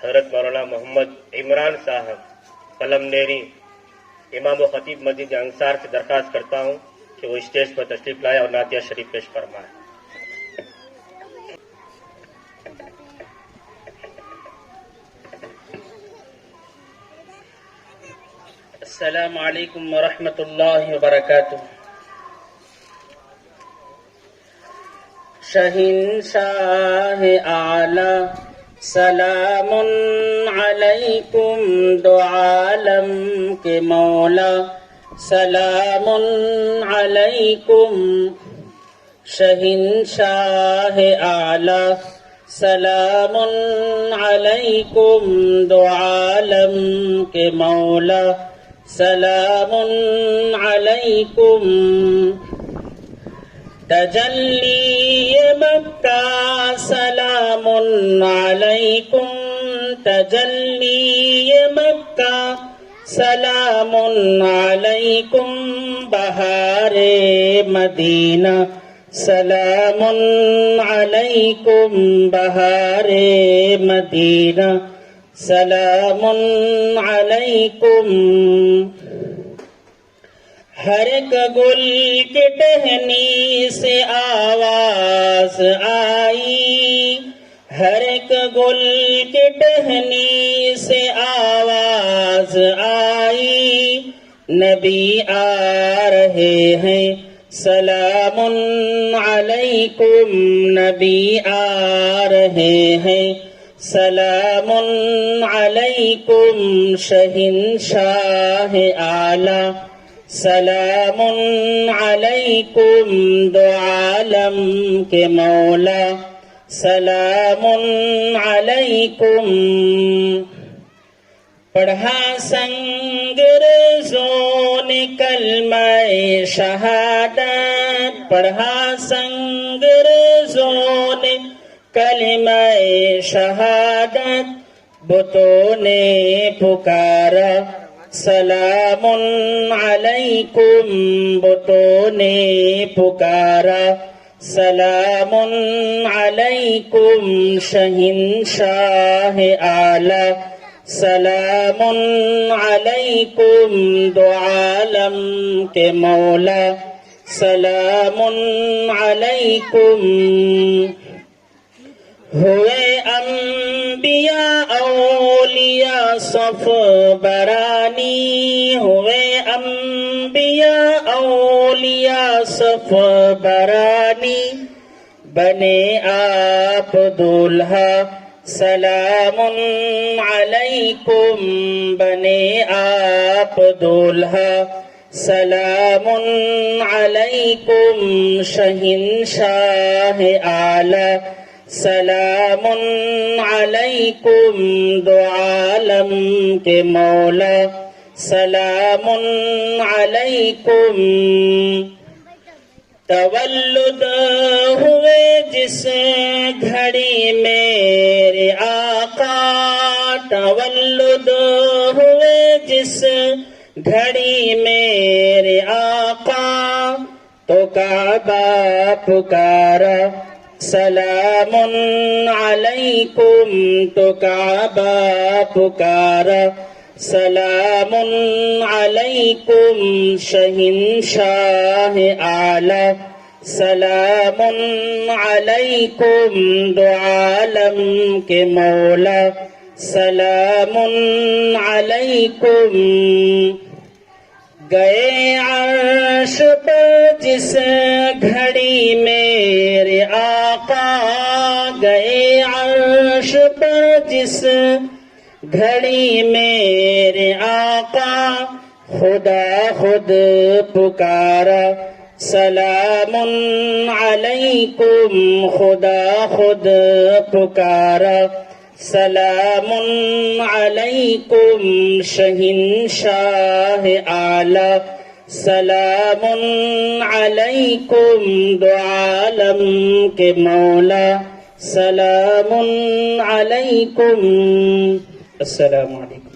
حضرت مولانا محمد عمران صاحب قلمنیری امام و خطیب مسجد انصار سے درخواست کرتا ہوں کہ وہ اسٹیج پر تشریف لائے اور نعتیہ شریف پیش فرمائے. السلام علیکم ورحمۃ اللہ وبرکاتہ. شہنشاہ اعلی سلام علیکم دو عالم کے مولا سلام علیکم. شہنشاہ اعلی سلام علیکم دو عالم کے مولا سلام علیکم. تجلی مکہ سلام علیکم. تجلی مکہ سلام علیکم. بہار مدینہ سلام علیکم. بہار مدینہ سلام علیکم. ہر ایک گل کی ٹہنی سے آواز آئی. ہر ایک گل کی ٹہنی سے آواز آئی. نبی آ رہے ہیں سلام علیکم. نبی آ رہے ہیں سلام علیکم. شہنشاہ اعلی سلام علیکم دو عالم کے مولا سلام علیکم. پڑھا سنگریزوں نے کلمہ شہادت. پڑھا سنگریزوں نے کلمہ شہادت. بتوں نے پکارا سلام علیکم. بتوں نے پکارا سلام علیکم. شہنشاہ اعلی سلام علیکم دو عالم کے مولا سلام علیکم. ہوئے انبیاء اولیاء صف برانی. ہوئے انبیاء اولیاء صف برانی. بنے آپ دولہا سلام علیکم. بنے آپ دولہا سلام علیکم. شہنشاہ اعلی سلام علیکم دو عالم کے مولا سلام علیکم. تولد ہوئے جس گھڑی میرے آقا. تولد ہوئے جس گھڑی میرے آقا. تو کعبہ پکارا سلام علیکم. تو کعبہ پکارا سلام علیکم. شہنشاہ اعلی سلام علیکم دو عالم کے مولا سلام علیکم. گئے عرش پر جس گھڑی میرے آقا. گئے عرش پر جس گھڑی میرے آقا. خدا خود پکارا سلام علیکم. خدا خود پکارا سلام علیکم. شہنشاہ اعلی سلام علیکم دو عالم کے مولا سلام علیکم. السلام علیکم.